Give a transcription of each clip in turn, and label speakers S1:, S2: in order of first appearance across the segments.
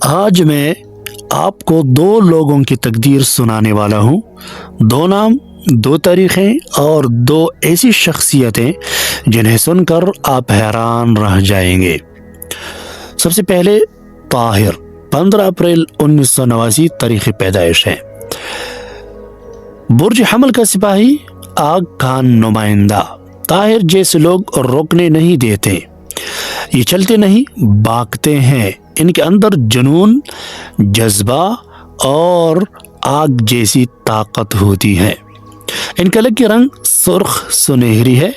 S1: آج میں آپ کو دو لوگوں کی تقدیر سنانے والا ہوں. دو نام، دو تاریخیں اور دو ایسی شخصیتیں جنہیں سن کر آپ حیران رہ جائیں گے. سب سے پہلے طاہر، 15 اپریل 1989 تاریخ پیدائش ہے. برج حمل کا سپاہی، آگ کا نمائندہ. طاہر جیسے لوگ روکنے نہیں دیتے، یہ چلتے نہیں بھاگتے ہیں. ان کے اندر جنون، جذبہ اور آگ جیسی طاقت ہوتی ہے. ان کا لکی رنگ سرخ سنہری ہے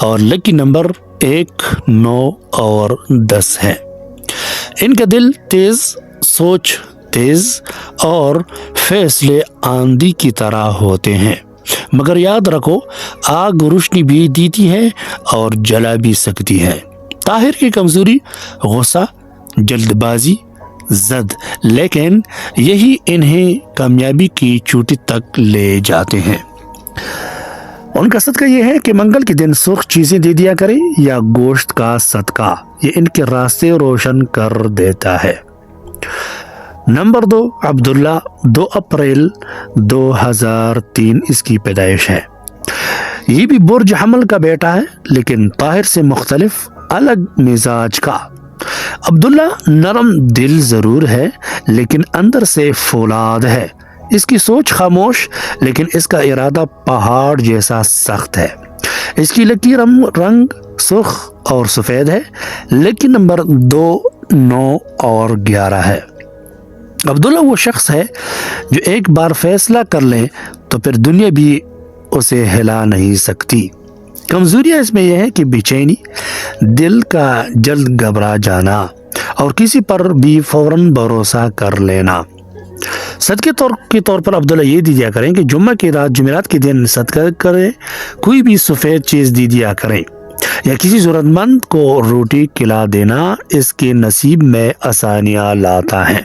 S1: اور لکی نمبر 1، 9 اور 10 ہے. ان کا دل تیز، سوچ تیز اور فیصلے آندھی کی طرح ہوتے ہیں. مگر یاد رکھو، آگ روشنی بھی دیتی ہے اور جلا بھی سکتی ہے. طاہر کی کمزوری غصہ، جلد بازی، زد، لیکن یہی انہیں کامیابی کی چوٹی تک لے جاتے ہیں. ان کا صدقہ یہ ہے کہ منگل کے دن سرخ چیزیں دے دیا کریں یا گوشت کا صدقہ، یہ ان کے راستے روشن کر دیتا ہے. نمبر 2، عبداللہ، 2 اپریل 2003 اس کی پیدائش ہے. یہ بھی برج حمل کا بیٹا ہے، لیکن طاہر سے مختلف، الگ مزاج کا. عبداللہ نرم دل ضرور ہے لیکن اندر سے فولاد ہے. اس کی سوچ خاموش لیکن اس کا ارادہ پہاڑ جیسا سخت ہے. اس کی لکیر رنگ سرخ اور سفید ہے. لکی نمبر 2، 9 اور 11 ہے. عبداللہ وہ شخص ہے جو ایک بار فیصلہ کر لے تو پھر دنیا بھی اسے ہلا نہیں سکتی. کمزوریاں اس میں یہ ہے کہ بے چینی، دل کا جلد گھبرا جانا اور کسی پر بھی فوراً بھروسہ کر لینا. صدقے کے طور پر عبداللہ یہ دی دیا کریں کہ جمعہ کی رات، جمعرات کے دن صدقہ کریں، کوئی بھی سفید چیز دی دیا کریں یا کسی ضرورت مند کو روٹی کھلا دینا اس کے نصیب میں آسانیاں لاتا ہے.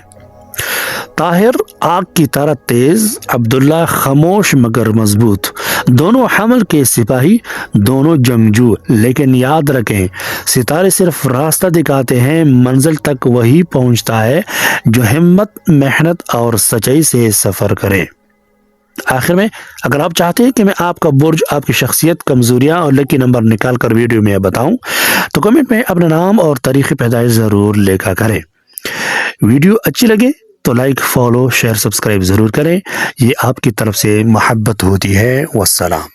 S1: طاہر آگ کی طرح تیز، عبداللہ خاموش مگر مضبوط. دونوں حمل کے سپاہی، دونوں جنگجو. لیکن یاد رکھیں، ستارے صرف راستہ دکھاتے ہیں، منزل تک وہی پہنچتا ہے جو ہمت، محنت اور سچائی سے سفر کرے. آخر میں، اگر آپ چاہتے ہیں کہ میں آپ کا برج، آپ کی شخصیت، کمزوریاں اور لکی نمبر نکال کر ویڈیو میں بتاؤں تو کمنٹ میں اپنا نام اور تاریخ پیدائش ضرور لکھا کریں. ویڈیو اچھی لگے تو لائک، فالو، شیئر، سبسکرائب ضرور کریں. یہ آپ کی طرف سے محبت ہوتی ہے. والسلام.